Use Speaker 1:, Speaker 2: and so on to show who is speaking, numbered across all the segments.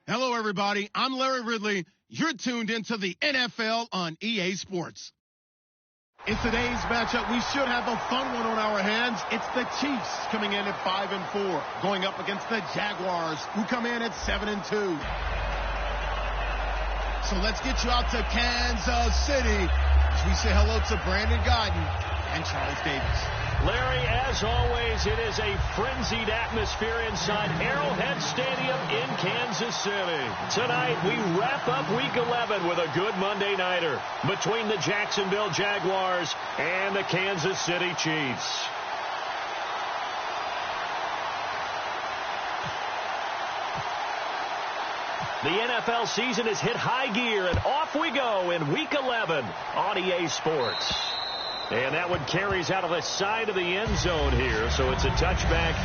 Speaker 1: Hello, everybody. I'm Larry Ridley. You're tuned into the NFL on EA Sports.
Speaker 2: In today's matchup, we should have a fun one on our hands. It's the Chiefs coming in at 5-4, going up against the Jaguars, who come in at 7-2. So let's get you out to Kansas City as we say hello to Brandon Guyton and Charles Davis.
Speaker 3: Larry, as always, it is a frenzied atmosphere inside Arrowhead Stadium in Kansas City. Tonight, we wrap up Week 11 with a good Monday nighter between the Jacksonville Jaguars and the Kansas City Chiefs. The NFL season has hit high gear, and off we go in Week 11 on EA Sports. And that one carries out of the side of the end zone here, so it's a touchback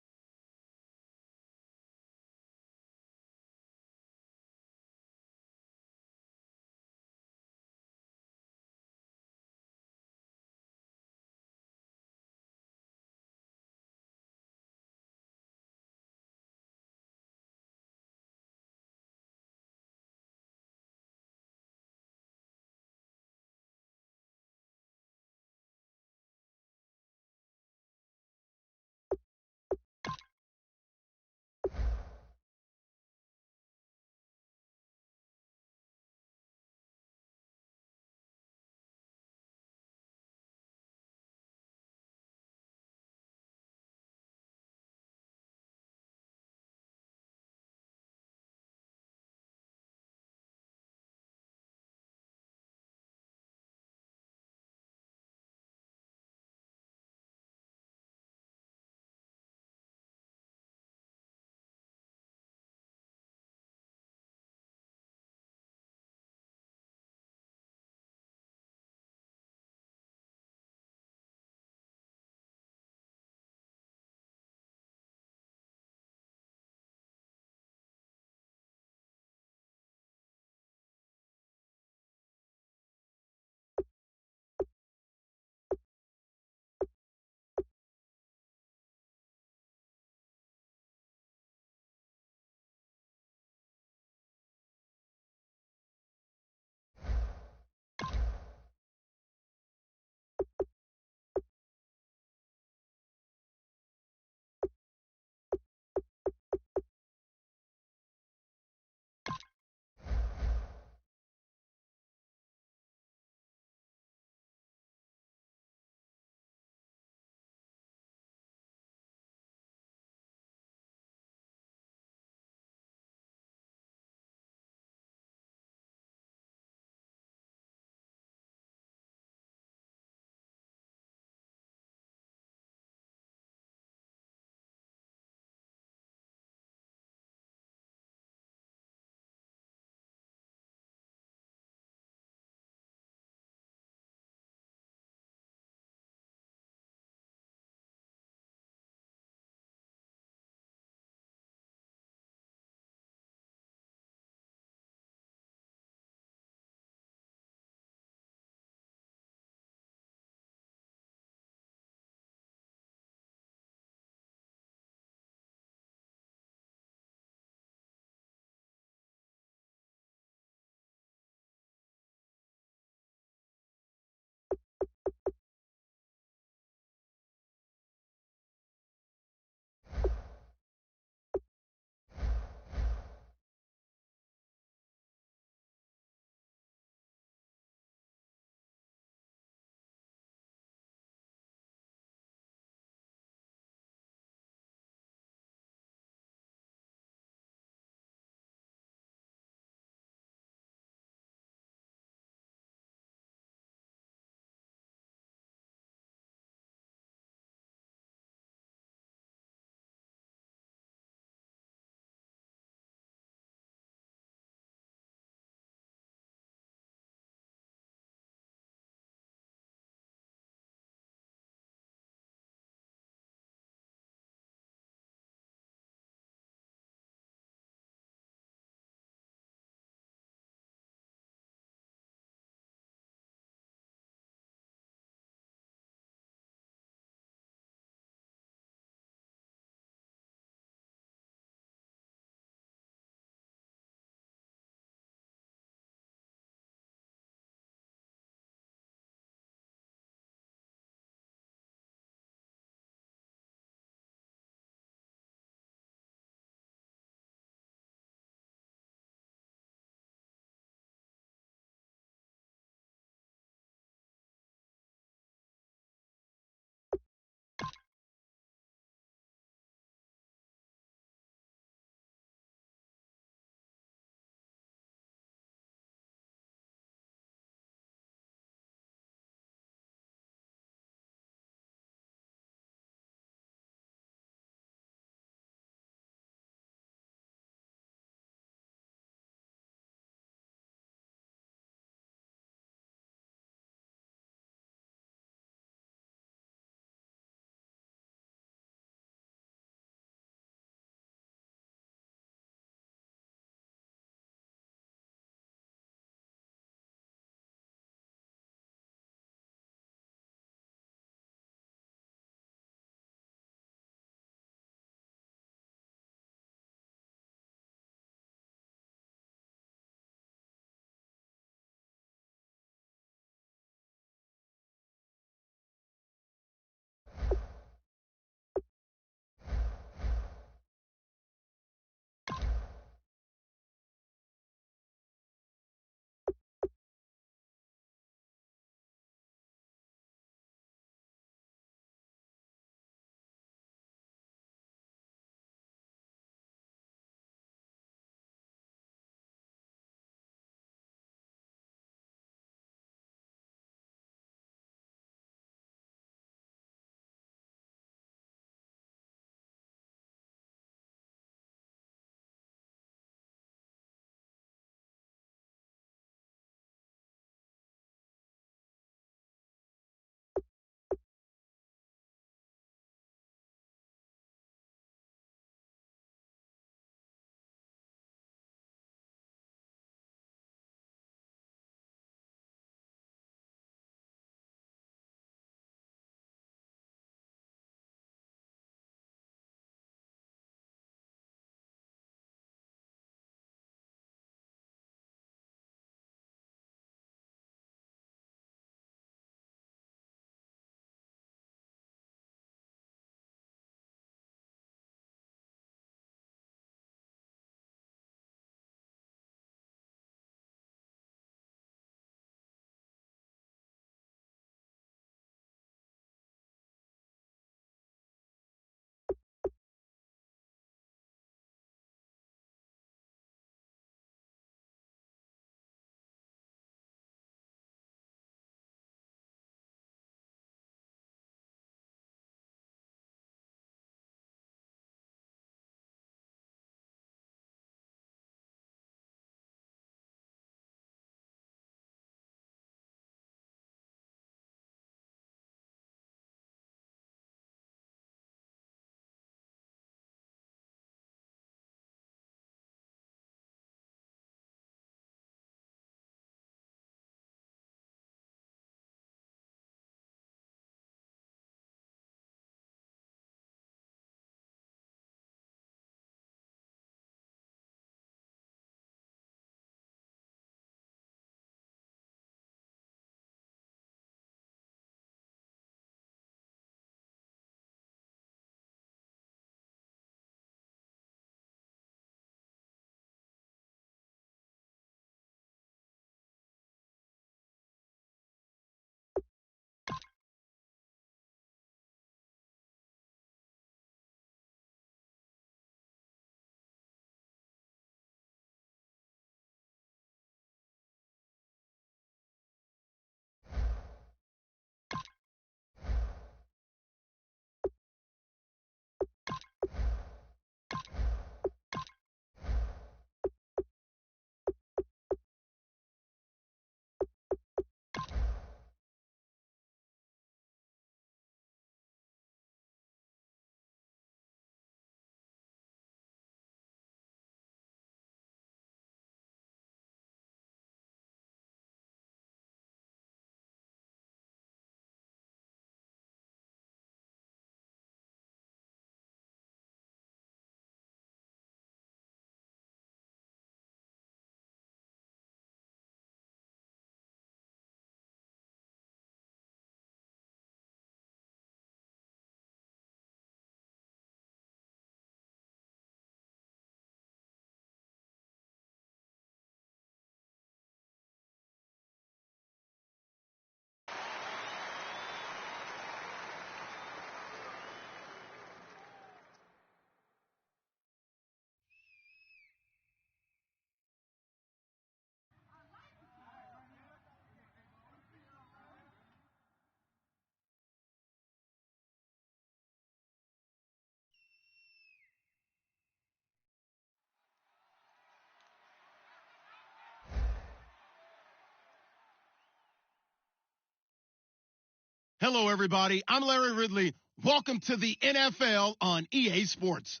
Speaker 1: Hello, everybody. I'm Larry Ridley. Welcome to the NFL on EA Sports.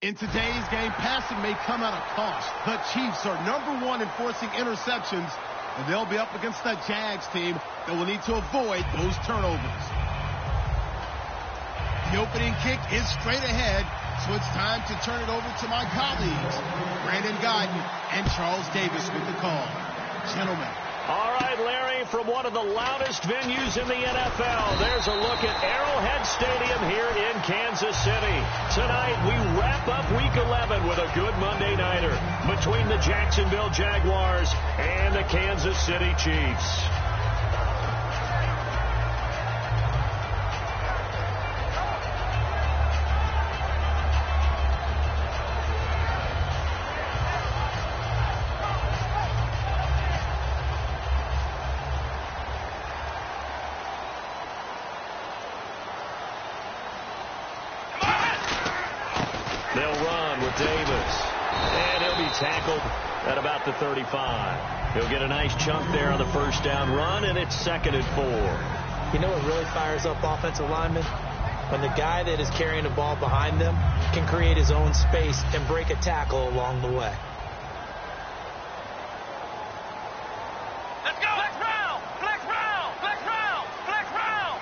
Speaker 2: In today's game, passing may come at a cost. The Chiefs are #1 in forcing interceptions, and they'll be up against the Jags team that will need to avoid those turnovers.
Speaker 1: The opening kick is straight ahead, so it's time to turn it over to my colleagues, Brandon Godden and Charles Davis with the call. Gentlemen.
Speaker 3: All right, Larry, from one of the loudest venues in the NFL, there's a look at Arrowhead Stadium here in Kansas City. Tonight, we wrap up Week 11 with a good Monday nighter between the Jacksonville Jaguars and the Kansas City Chiefs. They'll run with Davis, and he'll be tackled at about the 35. He'll get a nice chunk there on the first down run, and it's 2nd and 4.
Speaker 4: You know what really fires up offensive linemen? When the guy that is carrying the ball behind them can create his own space and break a tackle along the way.
Speaker 5: Let's go! Flex round! Flex round! Flex round! Flex round!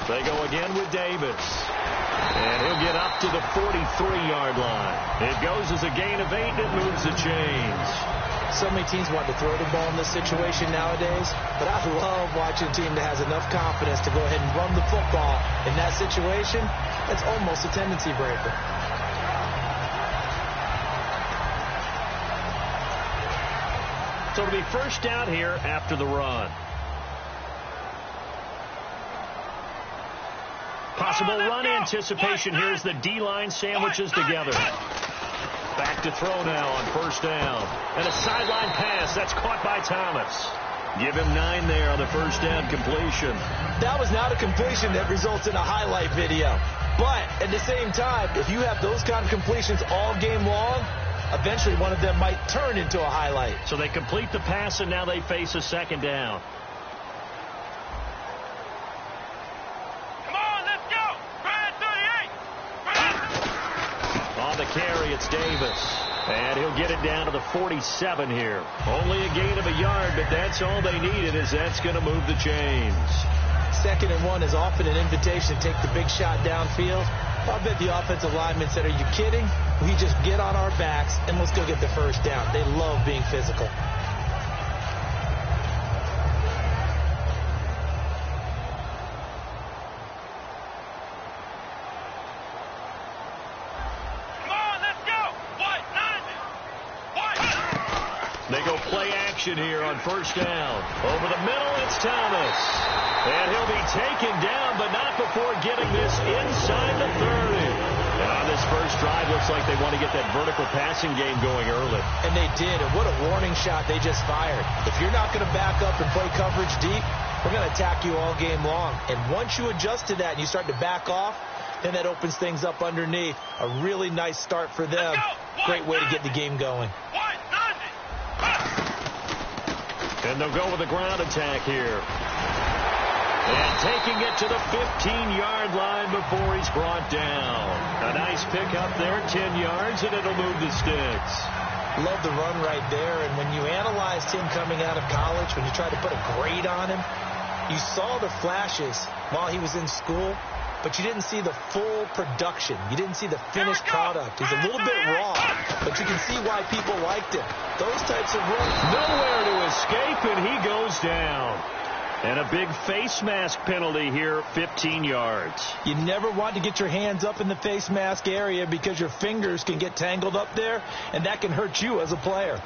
Speaker 3: They go again with Davis. And he'll get up to the 43-yard line. It goes as a gain of 8, and it moves the chains.
Speaker 4: So many teams want to throw the ball in this situation nowadays, but I love watching a team that has enough confidence to go ahead and run the football. In that situation, that's almost a tendency breaker.
Speaker 3: So it'll be first down here after the run. Possible run anticipation here as the D-line sandwiches together. Back to throw now on first down. And a sideline pass. That's caught by Thomas. Give him 9 there on the first down completion.
Speaker 4: That was not a completion that results in a highlight video. But at the same time, if you have those kind of completions all game long, eventually one of them might turn into a highlight.
Speaker 3: So they complete the pass, and now they face a 2nd down. Carry, it's Davis, and he'll get it down to the 47 here. Only a gain of a yard, but that's all they needed, as that's going to move the chains.
Speaker 4: 2nd and 1 is often an invitation to take the big shot downfield. I bet the offensive lineman said, "Are you kidding? We just get on our backs and let's go get the first down." They love being physical.
Speaker 3: They go play action here on first down. Over the middle, it's Thomas. And he'll be taken down, but not before getting this inside the 30. And on this first drive, looks like they want to get that vertical passing game going early.
Speaker 4: And they did, and what a warning shot they just fired. If you're not going to back up and play coverage deep, we're going to attack you all game long. And once you adjust to that and you start to back off, then that opens things up underneath. A really nice start for them. Great way to get the game going.
Speaker 3: And they'll go with a ground attack here. And taking it to the 15-yard line before he's brought down. A nice pickup there, 10 yards, and it'll move the sticks.
Speaker 4: Love the run right there. And when you analyzed him coming out of college, when you tried to put a grade on him, you saw the flashes while he was in school, but you didn't see the full production. You didn't see the finished product. He's a little bit raw, but you can see why people liked him. Those types of runs.
Speaker 3: Nowhere to escape, and he goes down. And a big face mask penalty here, 15 yards.
Speaker 4: You never want to get your hands up in the face mask area because your fingers can get tangled up there, and that can hurt you as a player.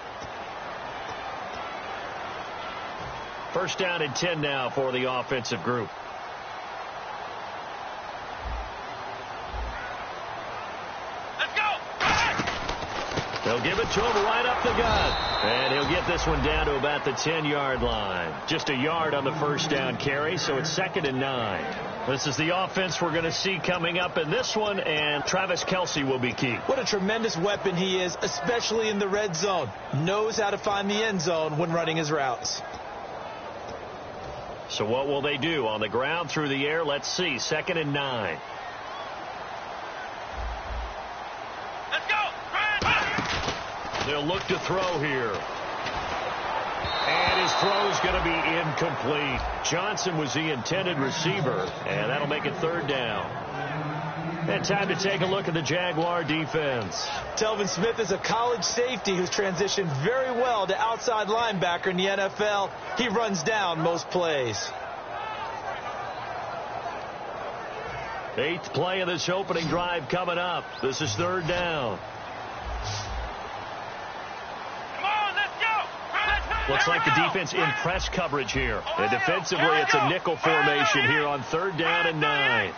Speaker 3: First down and 10 now for the offensive group. They'll give it to him right up the gut. And he'll get this one down to about the 10-yard line. Just a yard on the first down carry, so it's 2nd and 9. This is the offense we're going to see coming up in this one, and Travis Kelce will be key.
Speaker 4: What a tremendous weapon he is, especially in the red zone. Knows how to find the end zone when running his routes.
Speaker 3: So what will they do? On the ground, through the air? Let's see. 2nd and 9.
Speaker 5: Let's go.
Speaker 3: They'll look to throw here. And his throw is going to be incomplete. Johnson was the intended receiver, and that'll make it 3rd down. And time to take a look at the Jaguar defense.
Speaker 4: Telvin Smith is a college safety who's transitioned very well to outside linebacker in the NFL. He runs down most plays.
Speaker 3: 8th play of this opening drive coming up. This is 3rd down. Looks like the defense in press coverage here. And defensively, it's a nickel formation here on 3rd down and 9.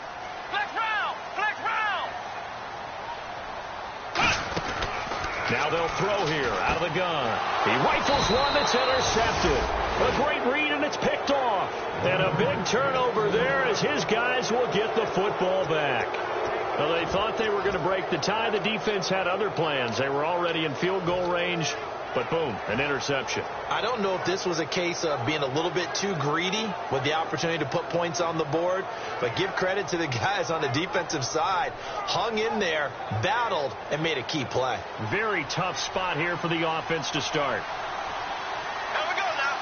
Speaker 3: Now they'll throw here out of the gun. He rifles one that's intercepted. A great read, and it's picked off. And a big turnover there as his guys will get the football back. Well, they thought they were going to break the tie. The defense had other plans. They were already in field goal range. But boom, an interception.
Speaker 4: I don't know if this was a case of being a little bit too greedy with the opportunity to put points on the board, but give credit to the guys on the defensive side. Hung in there, battled, and made a key play.
Speaker 3: Very tough spot here for the offense to start.
Speaker 5: Here we go now.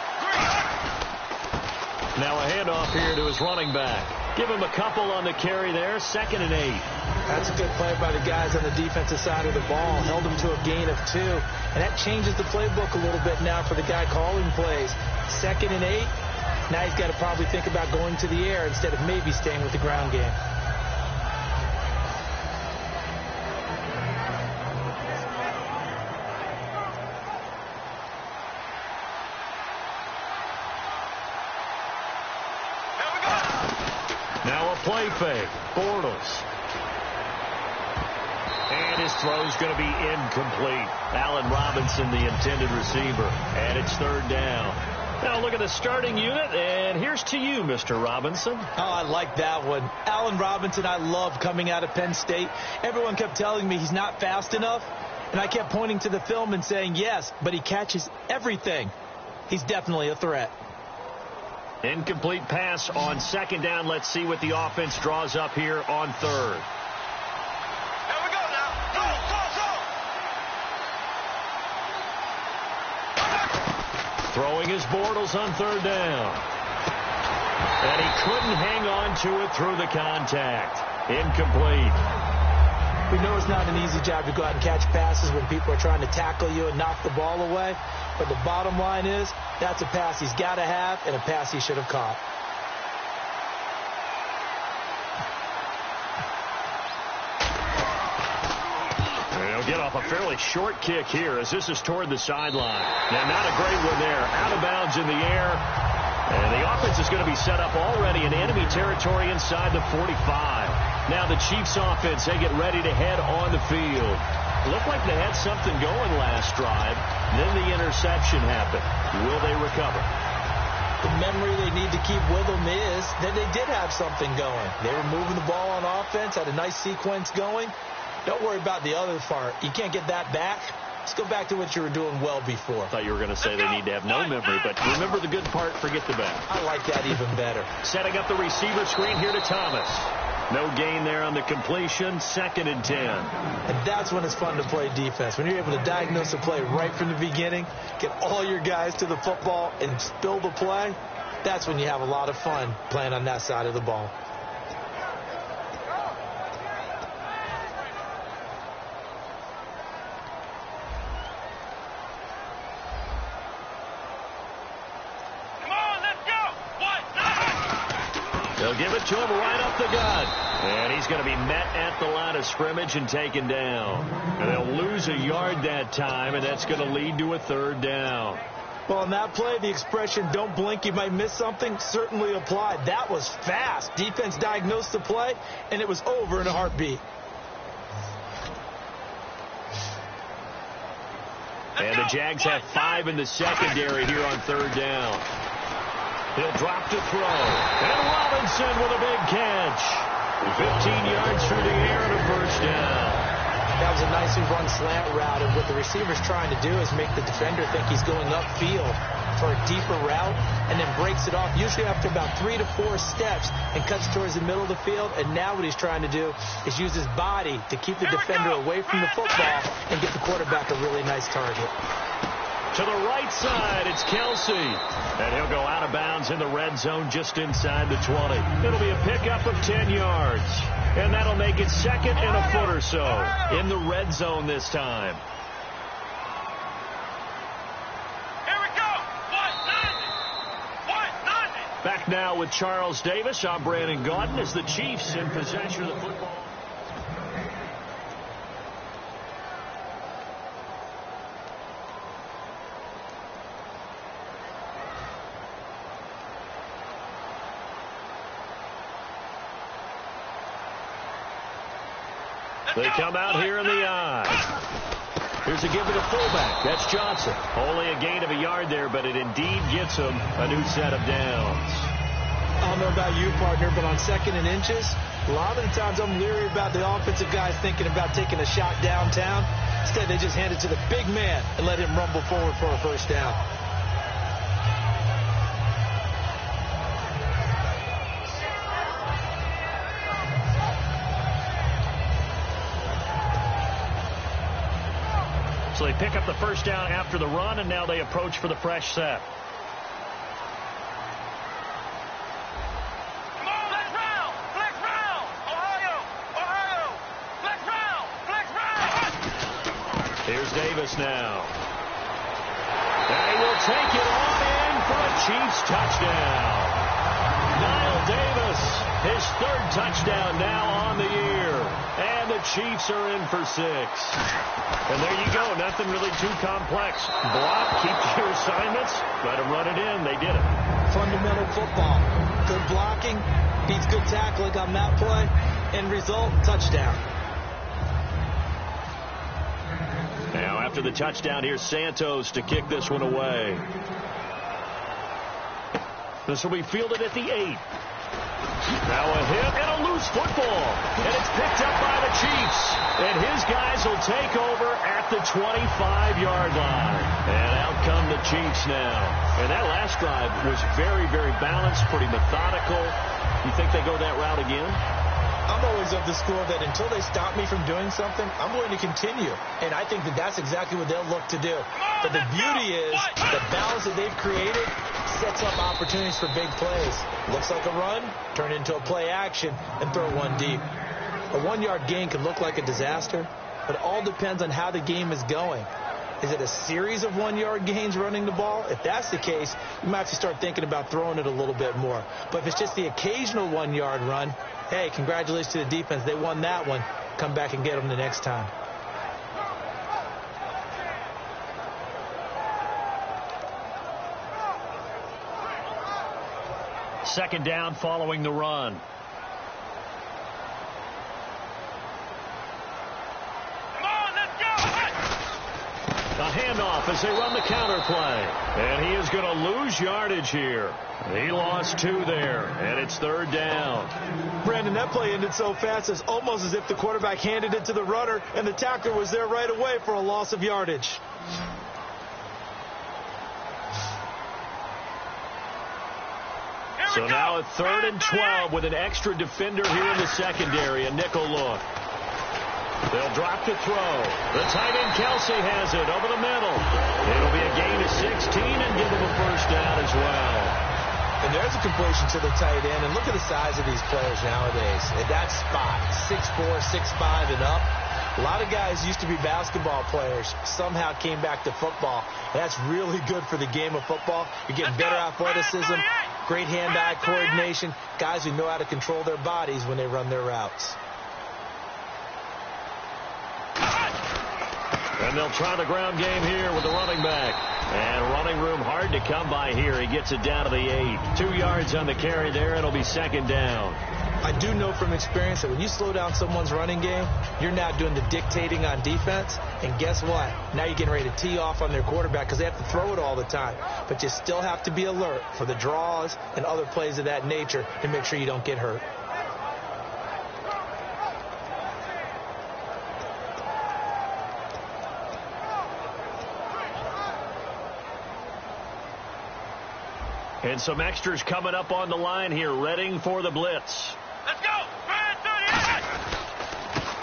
Speaker 3: Now a handoff here to his running back. Give him a couple on the carry there. 2nd and 8.
Speaker 4: That's a good play by the guys on the defensive side of the ball. Held them to a gain of 2. And that changes the playbook a little bit now for the guy calling plays. 2nd and 8. Now he's got to probably think about going to the air instead of maybe staying with the ground game.
Speaker 3: Now a play fake. Bortles. And his throw's going to be incomplete. Allen Robinson, the intended receiver. And it's 3rd down. Now look at the starting unit, and here's to you, Mr. Robinson.
Speaker 4: Oh, I like that one. Allen Robinson, I love coming out of Penn State. Everyone kept telling me he's not fast enough, and I kept pointing to the film and saying, yes, but he catches everything. He's definitely a threat.
Speaker 3: Incomplete pass on 2nd down. Let's see what the offense draws up here on 3rd. Throwing his Bortles on 3rd down. And he couldn't hang on to it through the contact. Incomplete.
Speaker 4: We know it's not an easy job to go out and catch passes when people are trying to tackle you and knock the ball away. But the bottom line is, that's a pass he's got to have and a pass he should have caught.
Speaker 3: They'll get off a fairly short kick here as this is toward the sideline. Now, not a great one there. Out of bounds in the air. And the offense is going to be set up already in enemy territory inside the 45. Now the Chiefs offense, they get ready to head on the field. Looked like they had something going last drive. Then the interception happened. Will they recover?
Speaker 4: The memory they need to keep with them is that they did have something going. They were moving the ball on offense, had a nice sequence going. Don't worry about the other part. You can't get that back. Let's go back to what you were doing well before.
Speaker 3: I thought you were going to say they need to have no memory, but remember the good part, forget the bad.
Speaker 4: I like that even better.
Speaker 3: Setting up the receiver screen here to Thomas. No gain there on the completion. 2nd and 10.
Speaker 4: And that's when it's fun to play defense. When you're able to diagnose a play right from the beginning, get all your guys to the football, and spill the play, that's when you have a lot of fun playing on that side of the ball.
Speaker 3: They'll give it to him right up the gut. And he's going to be met at the line of scrimmage and taken down. And they'll lose a yard that time, and that's going to lead to a 3rd down.
Speaker 4: Well, on that play, the expression, don't blink, you might miss something, certainly applied. That was fast. Defense diagnosed the play, and it was over in a heartbeat.
Speaker 3: And the Jags have 5 in the secondary here on 3rd down. He'll drop to throw. And Robinson with a big catch. 15 yards through the air and a 1st down.
Speaker 4: That was a nicely run slant route, and what the receiver's trying to do is make the defender think he's going upfield. for a deeper route and then breaks it off, usually after about 3 to 4 steps, and cuts towards the middle of the field. And now what he's trying to do is use his body to keep the defender away from the football and get the quarterback a really nice target.
Speaker 3: To the right side, it's Kelsey. And he'll go out of bounds in the red zone just inside the 20. It'll be a pickup of 10 yards. And that'll make it second and a foot or so in the red zone this time.
Speaker 5: Here we go.
Speaker 3: Back now with Charles Davis. I'm Brandon Gaudin as the Chiefs in possession of the football. They come out here in the eye. Here's a give to the fullback. That's Johnson. Only a gain of a yard there, but it indeed gets him a new set of downs.
Speaker 4: I don't know about you, partner, but on 2nd and inches, a lot of the times I'm leery about the offensive guys thinking about taking a shot downtown. Instead, they just hand it to the big man and let him rumble forward for a first down.
Speaker 3: So they pick up the first down after the run, and now they approach for the fresh set.
Speaker 5: Come on, flex round. Ohio. Flex round.
Speaker 3: Here's Davis now. And he will take it on in for a Chiefs touchdown. Niall Davis, his 3rd touchdown now on the year. And the Chiefs are in for 6. And there you go. Nothing really too complex. Block, keep your assignments, let them run it in. They did it.
Speaker 4: Fundamental football. Good blocking beats good tackling on that play. End result, touchdown.
Speaker 3: Now after the touchdown, here's Santos to kick this one away. This will be fielded at the 8. Now a hit and a loose football. And it's picked up by the Chiefs. And his guys will take over at the 25-yard line. And out come the Chiefs now. And that last drive was very, very balanced, pretty methodical. You think they go that route again?
Speaker 4: I'm always of the school that until they stop me from doing something, I'm going to continue. And I think that that's exactly what they'll look to do. But the beauty is the balance that they've created sets up opportunities for big plays. Looks like a run, turn into a play action, and throw one deep. A 1-yard gain can look like a disaster, but it all depends on how the game is going. Is it a series of 1-yard gains running the ball? If that's the case, you might have to start thinking about throwing it a little bit more. But if it's just the occasional 1-yard run, hey, congratulations to the defense. They won that one. Come back and get them the next time.
Speaker 3: Second down following the run. A handoff as they run the counter play. And he is going to lose yardage here. He lost 2 there, and it's 3rd down.
Speaker 4: Brandon, that play ended so fast, it's almost as if the quarterback handed it to the runner, and the tackler was there right away for a loss of yardage.
Speaker 3: So now a 3rd and 12 with an extra defender here in the secondary, a nickel look. They'll drop to throw. The tight end Kelsey has it over the middle. It'll be a gain of 16 and give him a first down as well.
Speaker 4: And there's a completion to the tight end. And look at the size of these players nowadays. At that spot, 6'4", 6'5", and up. A lot of guys used to be basketball players, somehow came back to football. And that's really good for the game of football. You're getting better athleticism, great hand-eye coordination, guys who know how to control their bodies when they run their routes.
Speaker 3: And they'll try the ground game here with the running back. And running room hard to come by here. He gets it down to the 8. 2 yards on the carry there. It'll be 2nd down.
Speaker 4: I do know from experience that when you slow down someone's running game, you're now doing the dictating on defense. And guess what? Now you're getting ready to tee off on their quarterback because they have to throw it all the time. But you still have to be alert for the draws and other plays of that nature to make sure you don't get hurt.
Speaker 3: And some extras coming up on the line here, readying for the blitz.
Speaker 5: Let's go.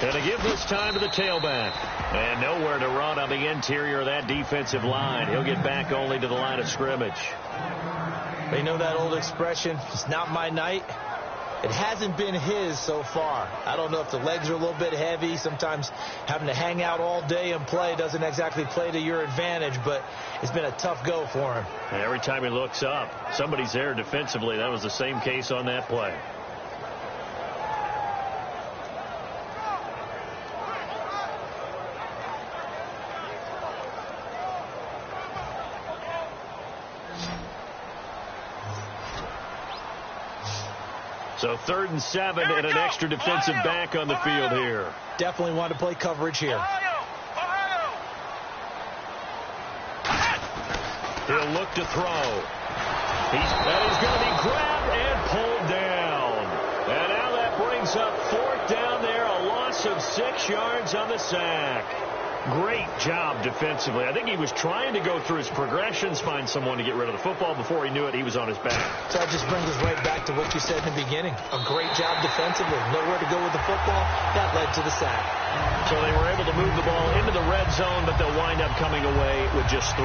Speaker 3: And to give this time to the tailback. And nowhere to run on the interior of that defensive line. He'll get back only to the line of scrimmage.
Speaker 4: They know that old expression, it's not my night. It hasn't been his so far. I don't know if the legs are a little bit heavy. Sometimes having to hang out all day and play doesn't exactly play to your advantage, but it's been a tough go for him.
Speaker 3: And every time he looks up, somebody's there defensively. That was the same case on that play. So 3rd and 7 and an extra defensive back on the field here.
Speaker 4: Definitely want to play coverage here.
Speaker 3: He'll look to throw. That is going to be grabbed and pulled down. And now that brings up 4th down there, a loss of 6 yards on the sack. Great job defensively. I think he was trying to go through his progressions, find someone to get rid of the football. Before he knew it, he was on his back.
Speaker 4: So that just brings us right back to what you said in the beginning. A great job defensively. Nowhere to go with the football. That led to the sack.
Speaker 3: So they were able to move the ball into the red zone, but they'll wind up coming away with just 3.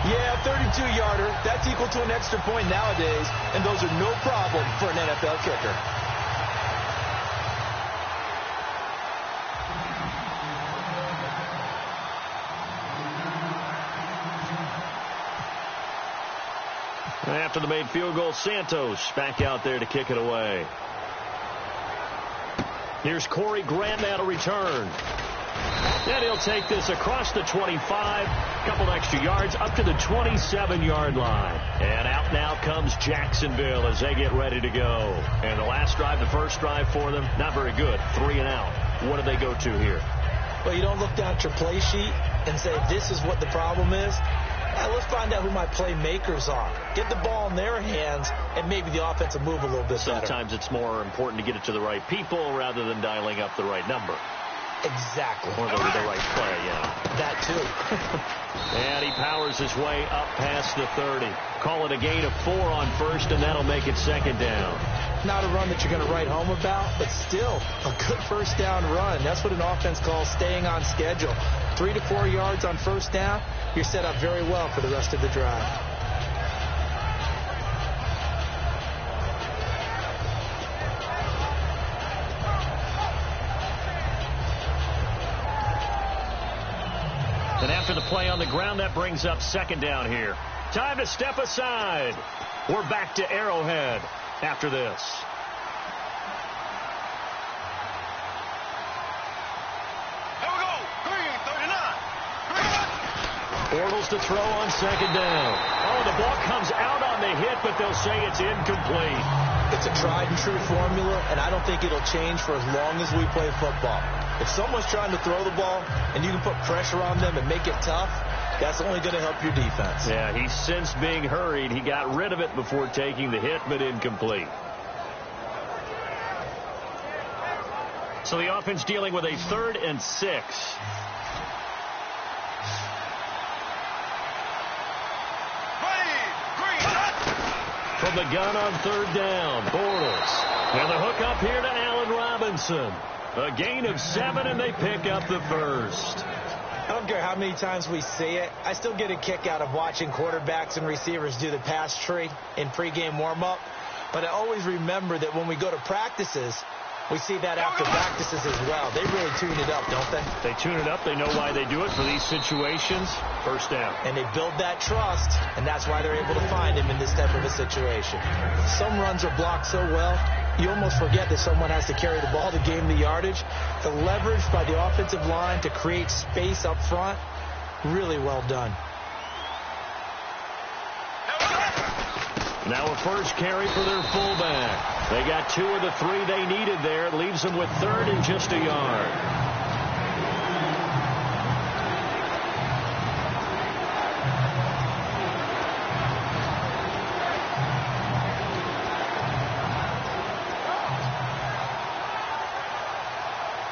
Speaker 4: Yeah, 32-yarder. That's equal to an extra point nowadays, and those are no problem for an NFL kicker.
Speaker 3: After the made field goal, Santos back out there to kick it away. Here's Corey Grant now to return. And he'll take this across the 25, couple extra yards up to the 27-yard line. And out now comes Jacksonville as they get ready to go. And the last drive, the first drive for them, not very good. 3 and out. What do they go to here?
Speaker 4: Well, you don't look down at your play sheet and say, this is what the problem is. Now let's find out who my playmakers are. Get the ball in their hands, and maybe the offense will move a little bit better.
Speaker 3: Sometimes it's more important to get it to the right people rather than dialing up the right number.
Speaker 4: Exactly.
Speaker 3: Or the right play, yeah.
Speaker 4: That too.
Speaker 3: And he powers his way up past the 30. Call it a gain of 4 on first, and that'll make it 2nd down.
Speaker 4: Not a run that you're going to write home about, but still a good first down run. That's what an offense calls staying on schedule. 3 to 4 yards on first down, you're set up very well for the rest of the drive.
Speaker 3: And after the play on the ground, that brings up 2nd down here. Time to step aside. We're back to Arrowhead after this.
Speaker 5: Here we go. 3:39.
Speaker 3: Bortles to throw on 2nd down. Oh, the ball comes out on the hit, but they'll say it's incomplete.
Speaker 4: It's a tried and true formula, and I don't think it'll change for as long as we play football. If someone's trying to throw the ball and you can put pressure on them and make it tough, that's only going to help your defense.
Speaker 3: Yeah, he's since being hurried. He got rid of it before taking the hit, but incomplete. So the offense dealing with a 3rd and 6. From the gun on 3rd down, Bortles. And the hook up here to Allen Robinson. A gain of 7, and they pick up the first.
Speaker 4: I don't care how many times we see it. I still get a kick out of watching quarterbacks and receivers do the pass tree in pregame warm-up. But I always remember that when we go to practices, we see that after practices as well. They really tune it up, don't they?
Speaker 3: They tune it up. They know why they do it for these situations. First down.
Speaker 4: And they build that trust, and that's why they're able to find him in this type of a situation. Some runs are blocked so well, you almost forget that someone has to carry the ball to gain the yardage. The leverage by the offensive line to create space up front, really well done.
Speaker 3: Now a first carry for their fullback. They got 2 of the 3 they needed there. It leaves them with 3rd and just a yard.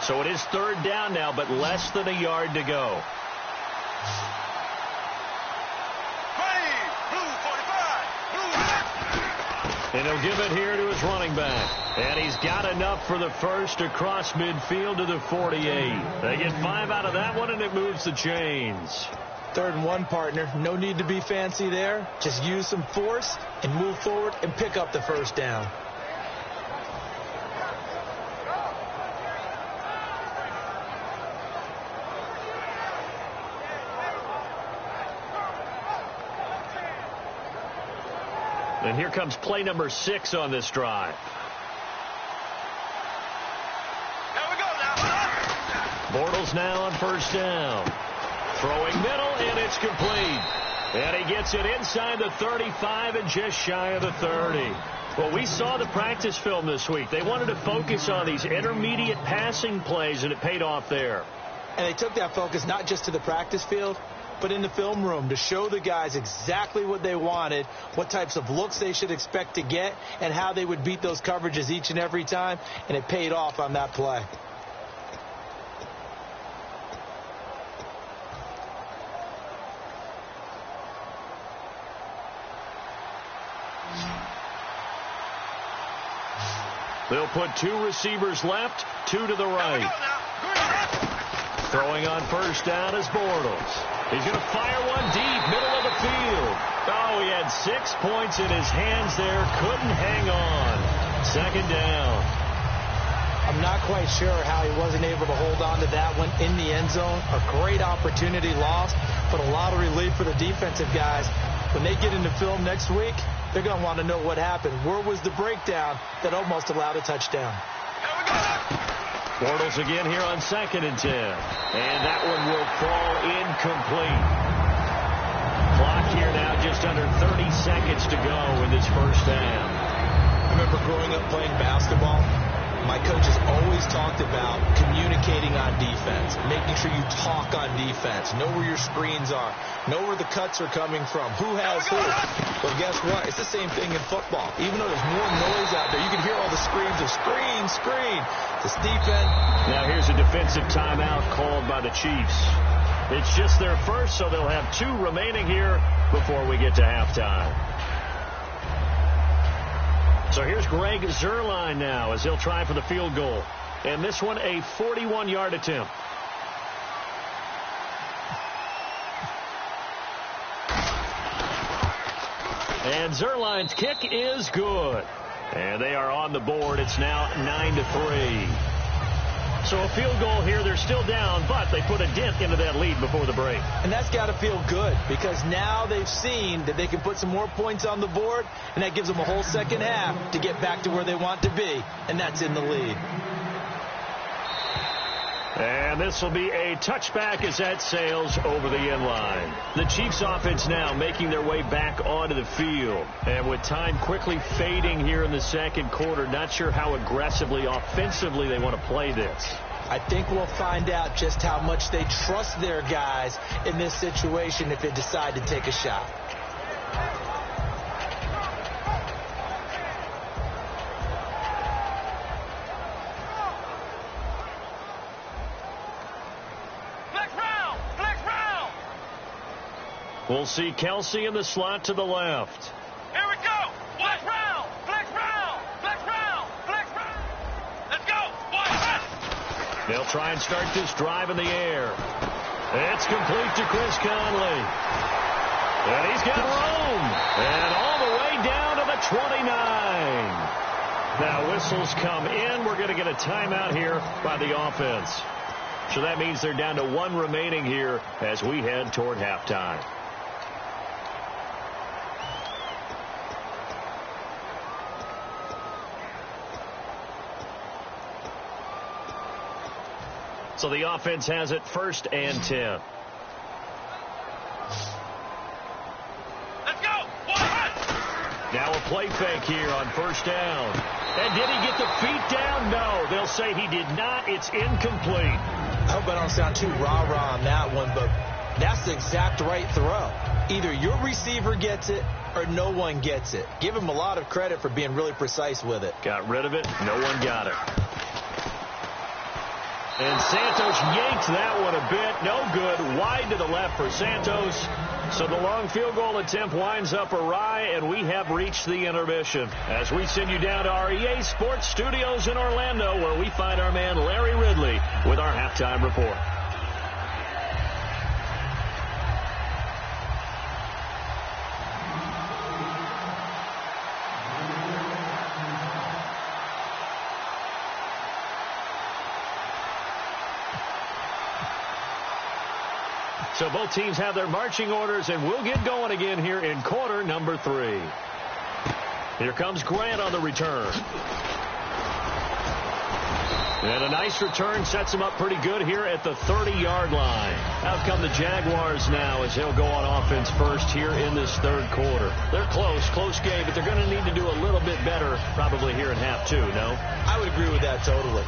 Speaker 3: So it is 3rd down now, but less than a yard to go. And he'll give it here to his running back. And he's got enough for the first across midfield to the 48. They get 5 out of that one, and it moves the chains.
Speaker 4: 3rd and 1, partner. No need to be fancy there. Just use some force and move forward and pick up the first down.
Speaker 3: And here comes play number 6 on this drive.
Speaker 5: Here we go now.
Speaker 3: Bortles now on first down. Throwing middle, and it's complete. And he gets it inside the 35 and just shy of the 30. Well, we saw the practice film this week. They wanted to focus on these intermediate passing plays, and it paid off there.
Speaker 4: And they took that focus not just to the practice field, but in the film room to show the guys exactly what they wanted, what types of looks they should expect to get, and how they would beat those coverages each and every time, and it paid off on that play.
Speaker 3: They'll put 2 receivers left, 2 to the right. Throwing on first down is Bortles. He's going to fire one deep, middle of the field. Oh, he had 6 points in his hands there. Couldn't hang on. 2nd down.
Speaker 4: I'm not quite sure how he wasn't able to hold on to that one in the end zone. A great opportunity lost, but a lot of relief for the defensive guys. When they get into film next week, they're going to want to know what happened. Where was the breakdown that almost allowed a touchdown?
Speaker 3: Bortles again here on 2nd and 10. And that one will fall incomplete. Clock here now just under 30 seconds to go in this first down.
Speaker 4: I remember growing up playing basketball. My coaches always talked about communicating on defense, making sure you talk on defense, know where your screens are, know where the cuts are coming from, who has who. Well, guess what? It's the same thing in football. Even though there's more noise out there, you can hear all the screams of screen, screen. This defense.
Speaker 3: Now here's a defensive timeout called by the Chiefs. It's just their first, so they'll have 2 remaining here before we get to halftime. So here's Greg Zuerlein now as he'll try for the field goal. And this one a 41-yard attempt. And Zuerlein's kick is good. And they are on the board. It's now 9-3. So a field goal here. They're still down, but they put a dent into that lead before the break.
Speaker 4: And that's got to feel good because now they've seen that they can put some more points on the board, and that gives them a whole second half to get back to where they want to be, and that's in the lead.
Speaker 3: And this will be a touchback as that sails over the end line. The Chiefs offense now making their way back onto the field. And with time quickly fading here in the second quarter, not sure how aggressively, offensively they want to play this.
Speaker 4: I think we'll find out just how much they trust their guys in this situation if they decide to take a shot.
Speaker 3: We'll see Kelsey in the slot to the left.
Speaker 5: Here we go. Flex round. Flex round. Flex round. Flex round. Let's go. Flex.
Speaker 3: They'll try and start this drive in the air. It's complete to Chris Conley. And he's got room. And all the way down to the 29. Now whistles come in. We're going to get a timeout here by the offense. So that means they're down to 1 remaining here as we head toward halftime. So the offense has it 1st and 10.
Speaker 5: Let's go.
Speaker 3: Now a play fake here on 1st down. And did he get the feet down? No, they'll say he did not. It's incomplete.
Speaker 4: I hope I don't sound too rah-rah on that one, but that's the exact right throw. Either your receiver gets it or no one gets it. Give him a lot of credit for being really precise with it.
Speaker 3: Got rid of it. No one got it. And Santos yanked that one a bit. No good. Wide to the left for Santos. So the long field goal attempt winds up awry, and we have reached the intermission. As we send you down to our EA Sports Studios in Orlando, where we find our man Larry Ridley with our halftime report. So both teams have their marching orders, and we'll get going again here in quarter number 3. Here comes Grant on the return. And a nice return sets him up pretty good here at the 30-yard line. Out come the Jaguars now as they'll go on offense first here in this third quarter. They're close game, but they're going to need to do a little bit better probably here in half 2, no?
Speaker 4: I would agree with that totally.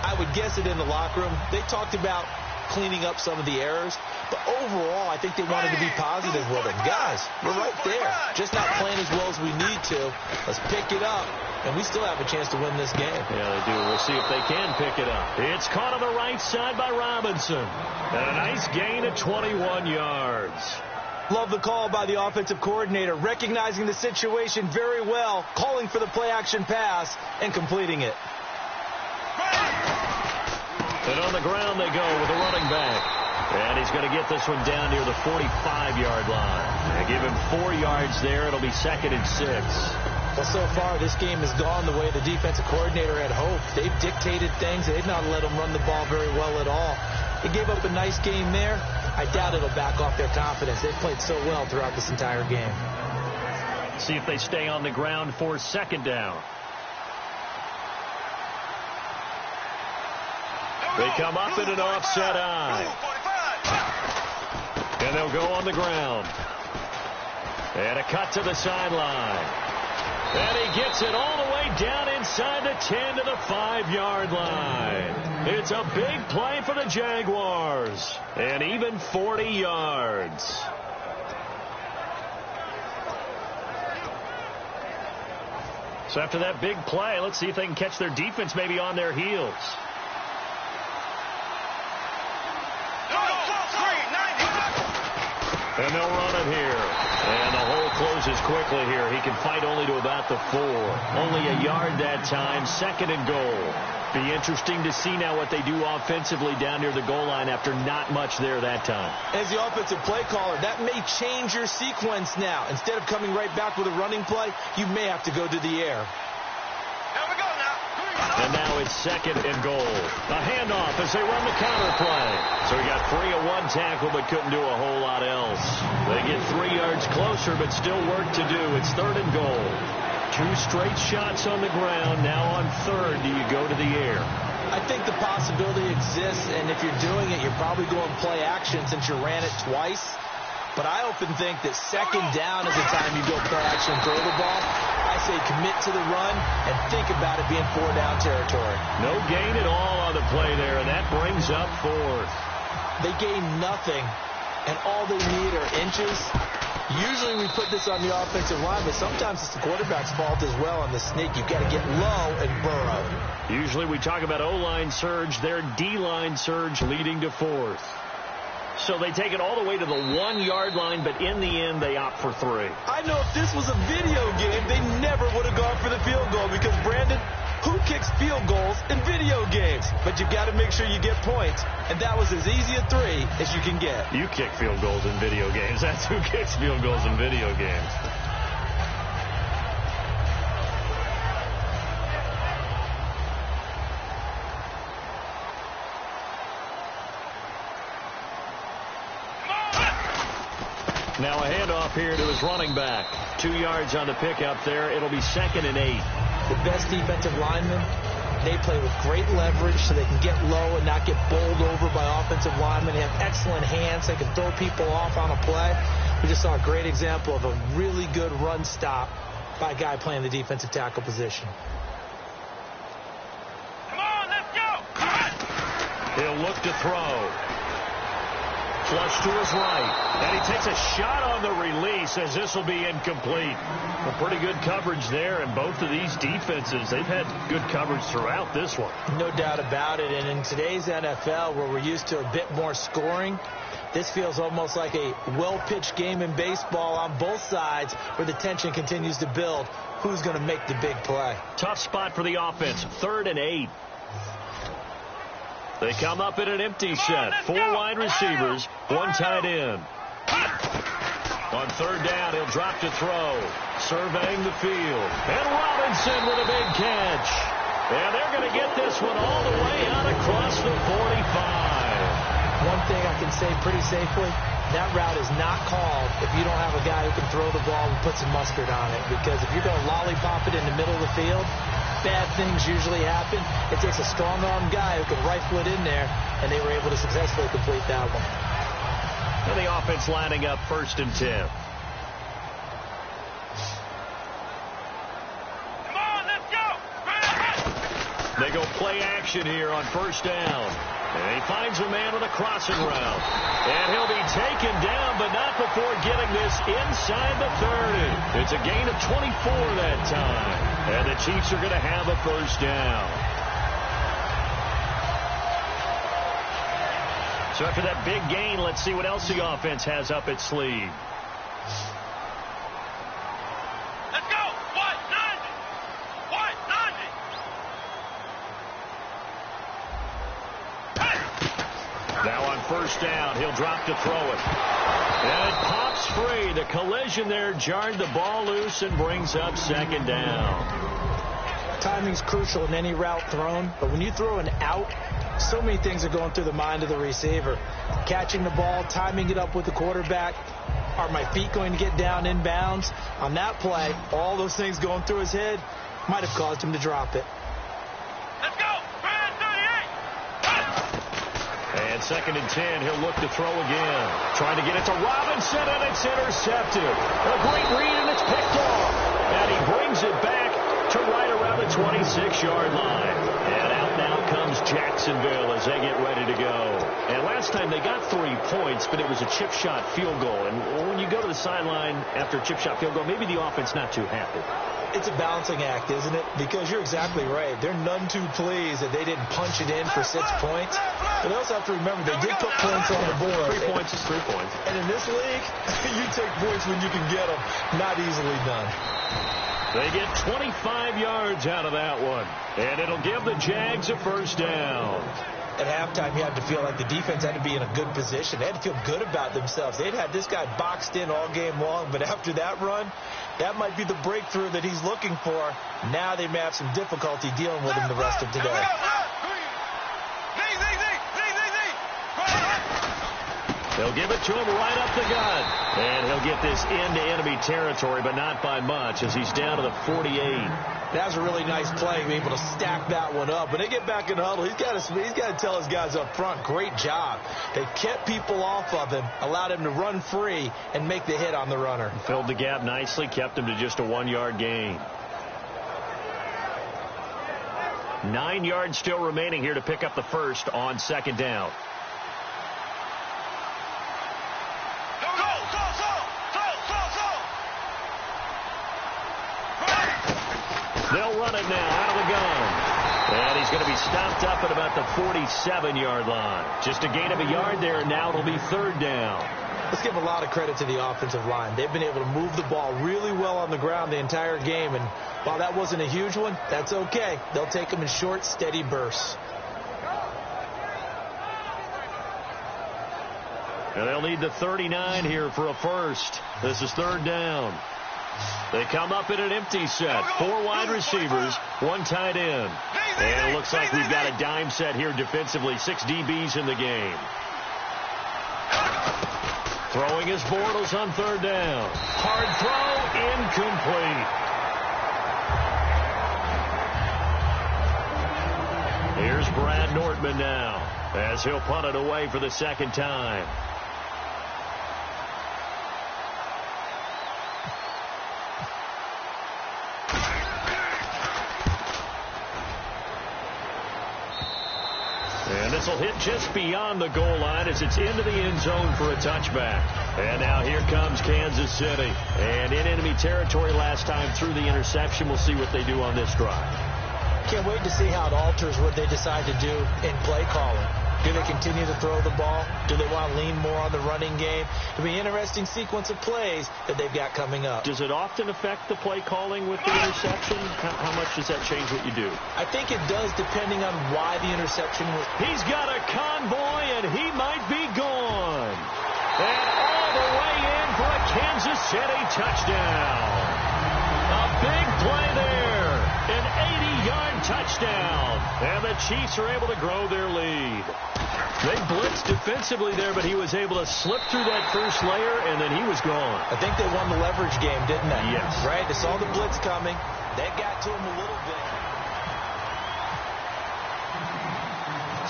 Speaker 4: I would guess it in the locker room. They talked about cleaning up some of the errors, but overall I think they wanted to be positive with them. Guys, we're right there, just not playing as well as we need to. Let's pick it up, and we still have a chance to win this game.
Speaker 3: Yeah, they do. We'll see if they can pick it up. It's caught on the right side by Robinson, and a nice gain of 21 yards.
Speaker 4: Love the call by the offensive coordinator, recognizing the situation very well, calling for the play-action pass, and completing it.
Speaker 3: And on the ground they go with a running back. And he's going to get this one down near the 45-yard line. They give him 4 yards there. It'll be 2nd and 6.
Speaker 4: Well, so far this game has gone the way the defensive coordinator had hoped. They've dictated things. They've not let them run the ball very well at all. They gave up a nice game there. I doubt it'll back off their confidence. They've played so well throughout this entire game.
Speaker 3: See if they stay on the ground for 2nd down. They come up in an offset eye. And they'll go on the ground. And a cut to the sideline. And he gets it all the way down inside the 10 to the 5-yard line. It's a big play for the Jaguars. And even 40 yards. So after that big play, let's see if they can catch their defense maybe on their heels. And they'll run it here. And the hole closes quickly here. He can fight only to about the 4. Only a yard that time. 2nd and goal. Be interesting to see now what they do offensively down near the goal line after not much there that time.
Speaker 4: As the offensive play caller, that may change your sequence now. Instead of coming right back with a running play, you may have to go to the air.
Speaker 3: And now it's 2nd and goal. A handoff as they run the counter play. So he got 3 of 1 tackle but couldn't do a whole lot else. They get 3 yards closer but still work to do. It's 3rd and goal. 2 straight shots on the ground. Now on 3rd, do you go to the air?
Speaker 4: I think the possibility exists, and if you're doing it, you're probably going play action since you ran it twice. But I often think that 2nd down is the time you go play action and throw the ball. I say commit to the run and think about it being 4-down territory.
Speaker 3: No gain at all on the play there, and that brings up 4th.
Speaker 4: They gain nothing, and all they need are inches. Usually we put this on the offensive line, but sometimes it's the quarterback's fault as well on the sneak. You've got to get low and burrow.
Speaker 3: Usually we talk about O-line surge, their D-line surge leading to 4th. So they take it all the way to the 1-yard line, but in the end, they opt for 3.
Speaker 4: I know if this was a video game, they never would have gone for the field goal because, Brandon, who kicks field goals in video games? But you've got to make sure you get points, and that was as easy a 3 as you can get.
Speaker 3: You kick field goals in video games. That's who kicks field goals in video games. Now a handoff here to his running back. 2 yards on the pickup there. It'll be 2nd and 8.
Speaker 4: The best defensive linemen, they play with great leverage so they can get low and not get bowled over by offensive linemen. They have excellent hands. They can throw people off on a play. We just saw a great example of a really good run stop by a guy playing the defensive tackle position.
Speaker 5: Come on, let's go!
Speaker 3: He'll look to throw. Flush to his right. And he takes a shot on the release as this will be incomplete. Well, pretty good coverage there, and both of these defenses, they've had good coverage throughout this one.
Speaker 4: No doubt about it. And in today's NFL, where we're used to a bit more scoring, this feels almost like a well-pitched game in baseball on both sides where the tension continues to build. Who's going to make the big play?
Speaker 3: Tough spot for the offense. 3rd and 8. They come up in an empty set. 4 wide receivers, 1 tight end. On 3rd down, he'll drop to throw. Surveying the field. And Robinson with a big catch. And they're going to get this one all the way out across the 45.
Speaker 4: One thing I can say pretty safely, that route is not called if you don't have a guy who can throw the ball and put some mustard on it. Because if you're going to lollipop it in the middle of the field, bad things usually happen. It takes a strong-arm guy who can rifle it in there, and they were able to successfully complete that one.
Speaker 3: And the offense lining up 1st and 10.
Speaker 5: Come on, let's go.
Speaker 3: They go play action here on 1st down. And he finds a man with a crossing route. And he'll be taken down, but not before getting this inside the 30. It's a gain of 24 that time. And the Chiefs are going to have a 1st down. So after that big gain, let's see what else the offense has up its sleeve.
Speaker 5: Let's go. What? 90. What? 90.
Speaker 3: Now on 1st down, he'll drop to throw it. And it pops free. The collision there jarred the ball loose and brings up 2nd down.
Speaker 4: Timing's crucial in any route thrown, but when you throw an out, so many things are going through the mind of the receiver. Catching the ball, timing it up with the quarterback. Are my feet going to get down in bounds? On that play, all those things going through his head might have caused him to drop it.
Speaker 5: Let's go. 38.
Speaker 3: And 2nd and 10, he'll look to throw again. Trying to get it to Robinson, and it's intercepted. A great read, and it's picked off. And he brings it back to right around the 26-yard line. And out now comes Jacksonville as they get ready to go. And last time they got 3 points, but it was a chip shot field goal. And when you go to the sideline after a chip shot field goal, maybe the offense not too happy.
Speaker 4: It's a balancing act, isn't it? Because you're exactly right. They're none too pleased that they didn't punch it in for 6 points. But they also have to remember they did put points on the board.
Speaker 3: 3 points is 3 points.
Speaker 4: And in this league, you take points when you can get them. Not easily done.
Speaker 3: They get 25 yards out of that one. And it'll give the Jags a 1st down.
Speaker 4: At halftime, you had to feel like the defense had to be in a good position. They had to feel good about themselves. They'd had this guy boxed in all game long, but after that run, that might be the breakthrough that he's looking for. Now they may have some difficulty dealing with him the rest of today.
Speaker 3: They'll give it to him right up the gut. And he'll get this into enemy territory, but not by much as he's down to the 48.
Speaker 4: That was a really nice play, being able to stack that one up. When they get back in the huddle, he's got to tell his guys up front, great job. They kept people off of him, allowed him to run free, and make the hit on the runner.
Speaker 3: Filled the gap nicely, kept him to just a 1-yard gain. 9 yards still remaining here to pick up the 1st on 2nd down. They'll run it now out of the gun. And he's going to be stopped up at about the 47-yard line. Just a gain of a yard there, and now it'll be 3rd down.
Speaker 4: Let's give a lot of credit to the offensive line. They've been able to move the ball really well on the ground the entire game. And while that wasn't a huge one, that's okay. They'll take them in short, steady bursts.
Speaker 3: And they'll need the 39 here for a 1st. This is 3rd down. They come up in an empty set. 4 wide receivers, 1 tight end. And it looks like we've got a dime set here defensively. 6 DBs in the game. Throwing his Bortles on 3rd down. Hard throw, incomplete. Here's Brad Nortman now as he'll punt it away for the 2nd time. And this will It'll hit just beyond the goal line as it's into the end zone for a touchback. And now here comes Kansas City. And in enemy territory last time through the interception. We'll see what they do on this drive.
Speaker 4: Can't wait to see how it alters what they decide to do in play calling. Do they continue to throw the ball? Do they want to lean more on the running game? It'll be an interesting sequence of plays that they've got coming up.
Speaker 3: Does it often affect the play calling with the interception? How much does that change what you do?
Speaker 4: I think it does, depending on why the interception was.
Speaker 3: He's got a convoy, and he might be gone. And all the way in for a Kansas City touchdown. A big play there. An 80-yard touchdown. And the Chiefs are able to grow their lead. They blitzed defensively there, but he was able to slip through that first layer, and then he was gone.
Speaker 4: I think they won the leverage game, didn't they?
Speaker 3: Yes.
Speaker 4: Right? They saw the blitz coming. That got to him a little bit.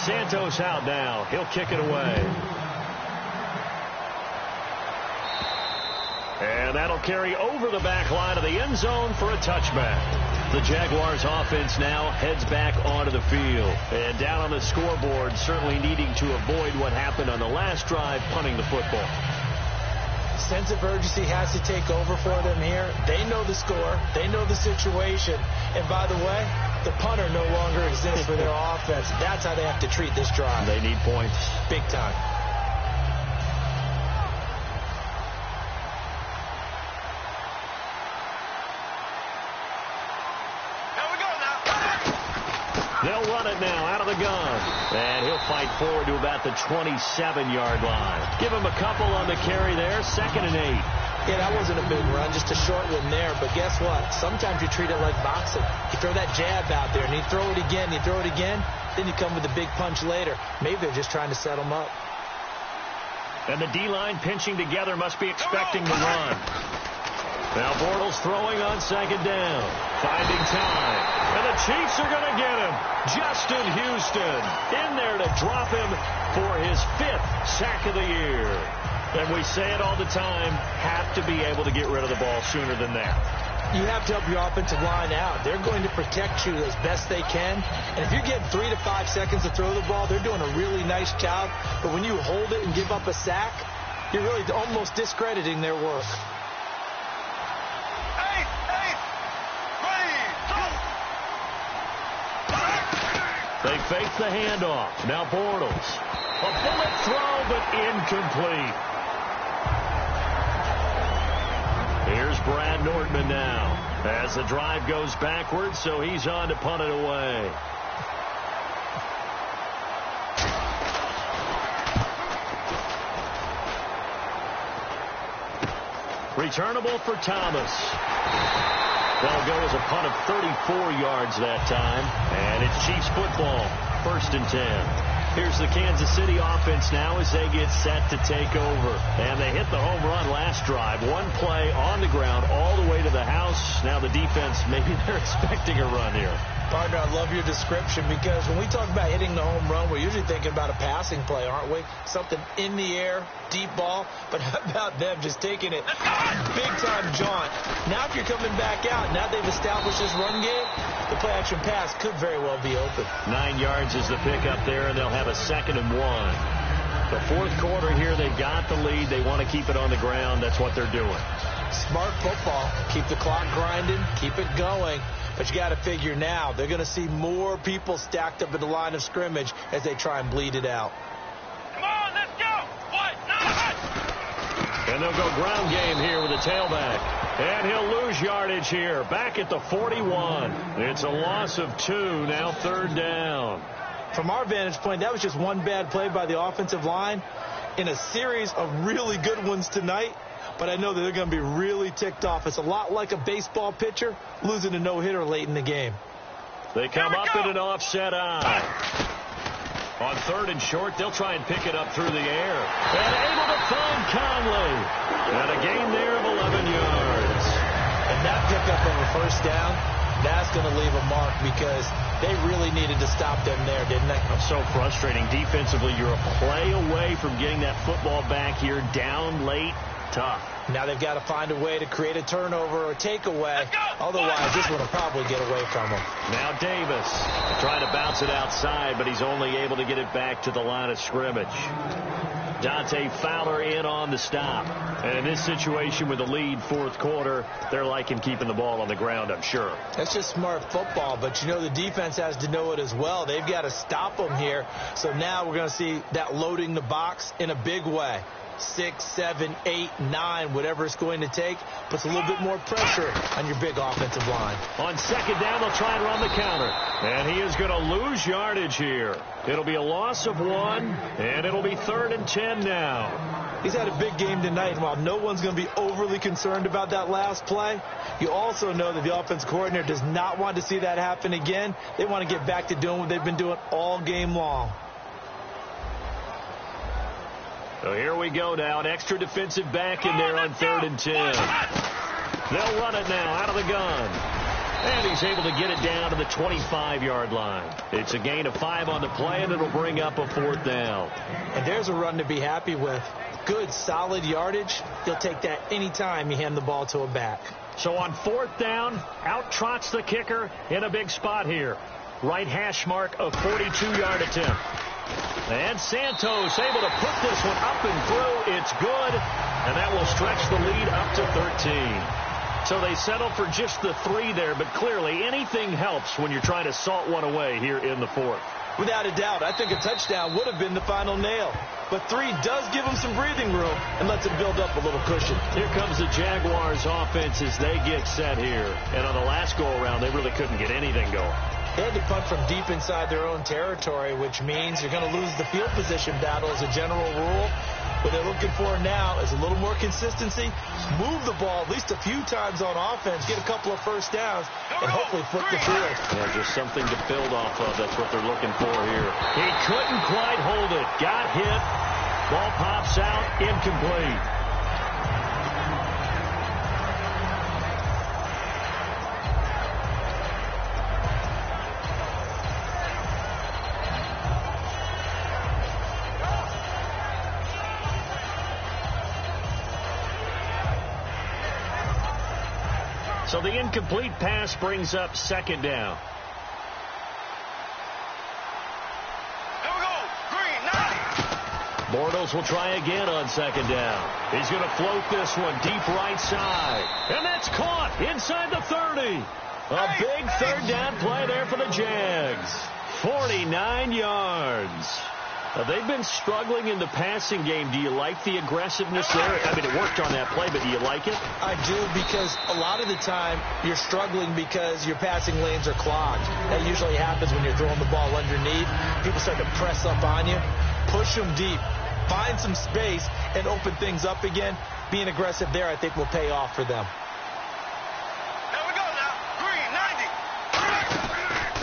Speaker 3: Santos out now. He'll kick it away. And that'll carry over the back line of the end zone for a touchback. The Jaguars offense now heads back onto the field. And down on the scoreboard, certainly needing to avoid what happened on the last drive, punting the football.
Speaker 4: Sense of urgency has to take over for them here. They know the score. They know the situation. And by the way, the punter no longer exists for their offense. That's how they have to treat this drive.
Speaker 3: They need points.
Speaker 4: Big time.
Speaker 3: They'll run it now out of the gun. And he'll fight forward to about the 27-yard line. Give him a couple on the carry there. 2nd and 8.
Speaker 4: Yeah, that wasn't a big run, just a short one there. But guess what? Sometimes you treat it like boxing. You throw that jab out there, and you throw it again, you throw it again. Then you come with a big punch later. Maybe they're just trying to set them up.
Speaker 3: And the D-line pinching together must be expecting the run. Now Bortles throwing on 2nd down. Finding time. And the Chiefs are going to get him. Justin Houston in there to drop him for his 5th sack of the year. And we say it all the time, have to be able to get rid of the ball sooner than that.
Speaker 4: You have to help your offensive line out. They're going to protect you as best they can. And if you're getting 3 to 5 seconds to throw the ball, they're doing a really nice job. But when you hold it and give up a sack, you're really almost discrediting their work.
Speaker 3: They fake the handoff. Now Bortles. A bullet throw, but incomplete. Here's Brad Nordman now as the drive goes backwards, so he's on to punt it away. Returnable for Thomas. That'll go as a punt of 34 yards that time. And it's Chiefs football. 1st and 10. Here's the Kansas City offense now as they get set to take over. And they hit the home run last drive. One play on the ground all the way to the house. Now the defense, maybe they're expecting a run here.
Speaker 4: Partner, I love your description because when we talk about hitting the home run, we're usually thinking about a passing play, aren't we? Something in the air, deep ball. But how about them just taking it big-time jaunt? Now if you're coming back out, now they've established this run game, the play-action pass could very well be open. 9
Speaker 3: yards is the pickup there, and they'll have a 2nd and 1. The 4th quarter here, they've got the lead. They want to keep it on the ground. That's what they're doing.
Speaker 4: Smart football. Keep the clock grinding. Keep it going. But you got to figure now, they're going to see more people stacked up at the line of scrimmage as they try and bleed it out.
Speaker 5: Come on, let's go. What?
Speaker 3: And they'll go ground game here with a tailback. And he'll lose yardage here. Back at the 41. It's a loss of 2. Now 3rd down.
Speaker 4: From our vantage point, that was just one bad play by the offensive line in a series of really good ones tonight. But I know that they're going to be really ticked off. It's a lot like a baseball pitcher losing a no-hitter late in the game.
Speaker 3: They come up in an offset eye. On 3rd and short, they'll try and pick it up through the air. And able to find Conley. And a gain there of 11 yards.
Speaker 4: And that pickup of a 1st down, that's going to leave a mark because they really needed to stop them there, didn't they?
Speaker 3: So frustrating. Defensively, you're a play away from getting that football back here down late. Tough.
Speaker 4: Now they've got to find a way to create a turnover or takeaway. Otherwise, this one will probably get away from them.
Speaker 3: Now Davis trying to bounce it outside, but he's only able to get it back to the line of scrimmage. Dante Fowler in on the stop. And in this situation with the lead fourth quarter, they're liking keeping the ball on the ground, I'm sure.
Speaker 4: That's just smart football, but you know the defense has to know it as well. They've got to stop them here. So now we're going to see that loading the box in a big way. 6, 7, 8, 9, whatever it's going to take, puts a little bit more pressure on your big offensive line.
Speaker 3: On second down, they'll try and run the counter. And he is going to lose yardage here. It'll be a loss of 1, and it'll be 3rd and 10 now.
Speaker 4: He's had a big game tonight, and while no one's going to be overly concerned about that last play, you also know that the offense coordinator does not want to see that happen again. They want to get back to doing what they've been doing all game long.
Speaker 3: So here we go now. An extra defensive back in there on 3rd and 10. They'll run it now out of the gun. And he's able to get it down to the 25-yard line. It's a gain of 5 on the play, and it'll bring up a 4th down.
Speaker 4: And there's a run to be happy with. Good, solid yardage. You'll take that any time you hand the ball to a back.
Speaker 3: So on 4th down, out trots the kicker in a big spot here. Right hash mark of 42-yard attempt. And Santos able to put this one up and through. It's good, and that will stretch the lead up to 13. So they settle for just the 3 there, but clearly anything helps when you're trying to salt one away here in the 4th.
Speaker 4: Without a doubt, I think a touchdown would have been the final nail. But 3 does give them some breathing room and lets them build up a little cushion.
Speaker 3: Here comes the Jaguars offense as they get set here. And on the last go-around, they really couldn't get anything going.
Speaker 4: They had to punt from deep inside their own territory, which means you're going to lose the field position battle as a general rule. What they're looking for now is a little more consistency, move the ball at least a few times on offense, get a couple of first downs, and hopefully flip the field.
Speaker 3: Yeah, just something to build off of. That's what they're looking for here. He couldn't quite hold it. Got hit. Ball pops out. Incomplete. So the incomplete pass brings up 2nd down.
Speaker 5: Here we go. Green, 90.
Speaker 3: Bortles will try again on 2nd down. He's going to float this one deep right side. And that's caught inside the 30. A big 3rd down play there for the Jags. 49 yards. They've been struggling in the passing game. Do you like the aggressiveness there? I mean, it worked on that play, but do you like it?
Speaker 4: I do, because a lot of the time you're struggling because your passing lanes are clogged. That usually happens when you're throwing the ball underneath. People start to press up on you. Push them deep. Find some space and open things up again. Being aggressive there, I think, will pay off for them.
Speaker 5: Here we go now. Green, 90.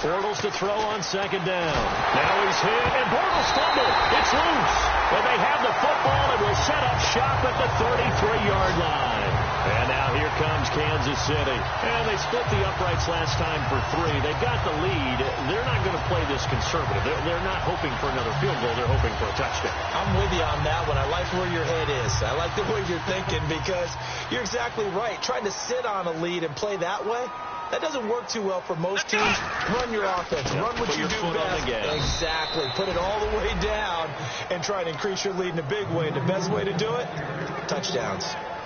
Speaker 3: Bortles to throw on 2nd down. Now he's hit, and Bortles fumbled. It's loose. And they have the football, and will set up shop at the 33-yard line. And now here comes Kansas City. And they split the uprights last time for 3. They've got the lead. They're not going to play this conservative. They're not hoping for another field goal. They're hoping for a touchdown.
Speaker 4: I'm with you on that one. I like where your head is. I like the way you're thinking, because you're exactly right. Trying to sit on a lead and play that way, that doesn't work too well for most teams. Run your offense. Run what you do best. Exactly. Put it all the way down and try to increase your lead in a big way. The best way to do it, touchdowns.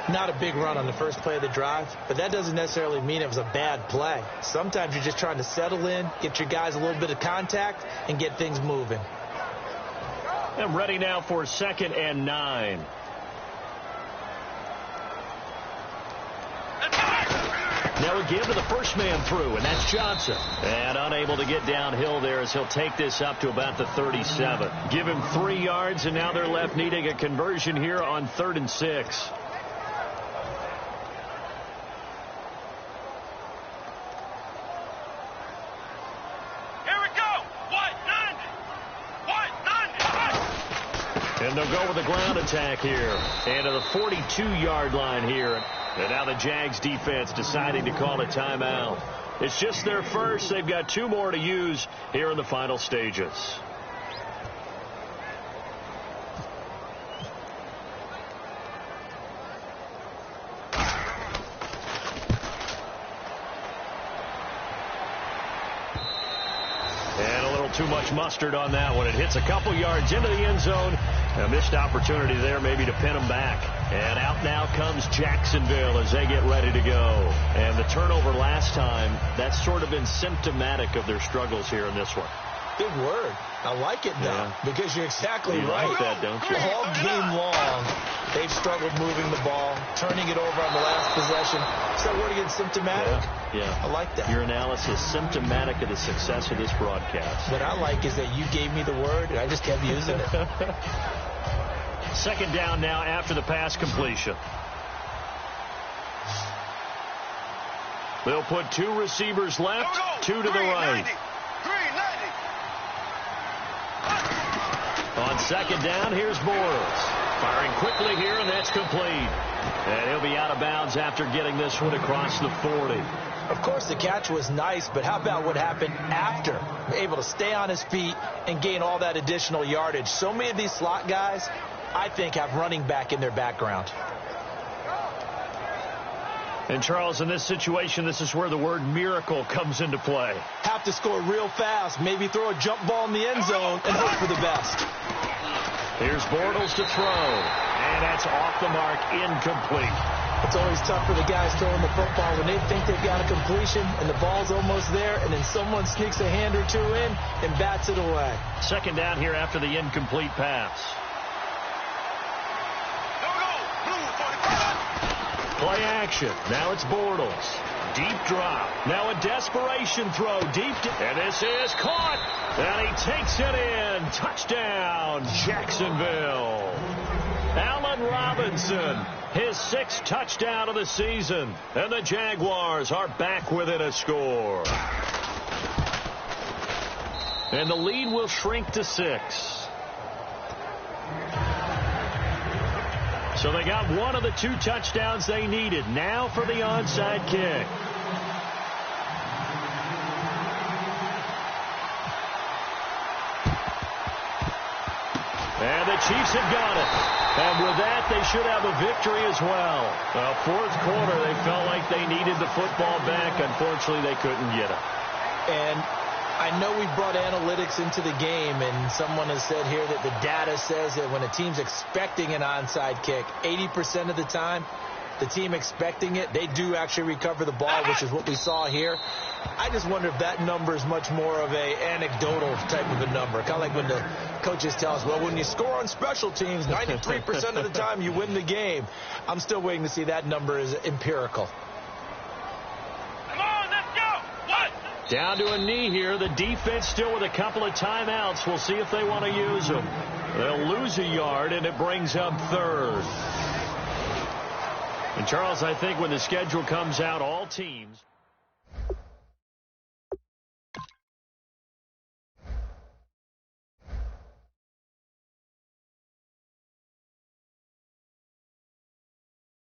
Speaker 4: Not a big run on the first play of the drive, but that doesn't necessarily mean it was a bad play. Sometimes you're just trying to settle in, get your guys a little bit of contact, and get things moving.
Speaker 3: And ready now for 2nd and 9. Now again to the first man through, and that's Johnson. And unable to get downhill there as he'll take this up to about the 37. Give him 3 yards, and now they're left needing a conversion here on 3rd and 6. And they'll go with a ground attack here. And to the 42-yard line here. And now the Jags defense deciding to call a timeout. It's just their first. They've got 2 more to use here in the final stages. too much mustard on that one. It hits a couple yards into the end zone. A missed opportunity there maybe to pin them back. And out now comes Jacksonville as they get ready to go. And the turnover last time, that's sort of been symptomatic of their struggles here in this one.
Speaker 4: Big word. I like it, though, because you're exactly right.
Speaker 3: Like that, don't you?
Speaker 4: All game long, they've struggled moving the ball, turning it over on the last possession. Is that word again, symptomatic?
Speaker 3: Yeah.
Speaker 4: I like that.
Speaker 3: Your analysis, symptomatic of the success of this broadcast.
Speaker 4: What I like is that you gave me the word, and I just kept using it.
Speaker 3: Second down now after the pass completion. They'll put two receivers left, two to the right. On second down, here's Bortles. Firing quickly here, and that's complete. And he'll be out of bounds after getting this one across the 40.
Speaker 4: Of course, the catch was nice, but how about what happened after? Able to stay on his feet and gain all that additional yardage. So many of these slot guys, I think, have running back in their background.
Speaker 3: And, Charles, in this situation, this is where the word miracle comes into play.
Speaker 4: Have to score real fast, maybe throw a jump ball in the end zone and hope for the best.
Speaker 3: Here's Bortles to throw, and that's off the mark, incomplete.
Speaker 4: It's always tough for the guys throwing the football when they think they've got a completion and the ball's almost there, and then someone sneaks a hand or two in and bats it away.
Speaker 3: Second down here after the incomplete pass. Play action. Now it's Bortles. Deep drop. Now a desperation throw. Deep. And this is caught. And he takes it in. Touchdown, Jacksonville. Allen Robinson, his 6th touchdown of the season. And the Jaguars are back within a score. And the lead will shrink to 6. So they got one of the 2 touchdowns they needed. Now for the onside kick. And the Chiefs have got it. And with that, they should have a victory as well. Fourth quarter, they felt like they needed the football back. Unfortunately, they couldn't get it.
Speaker 4: And I know we brought analytics into the game, and someone has said here that the data says that when a team's expecting an onside kick, 80% of the time, the team expecting it, they do actually recover the ball, which is what we saw here. I just wonder if that number is much more of a anecdotal type of a number. Kind of like when the coaches tell us, well, when you score on special teams, 93% of the time you win the game. I'm still waiting to see that number is empirical.
Speaker 3: Down to a knee here. The defense still with a couple of timeouts. We'll see if they want to use them. They'll lose a yard, and it brings up 3rd. And, Charles, I think when the schedule comes out, all teams.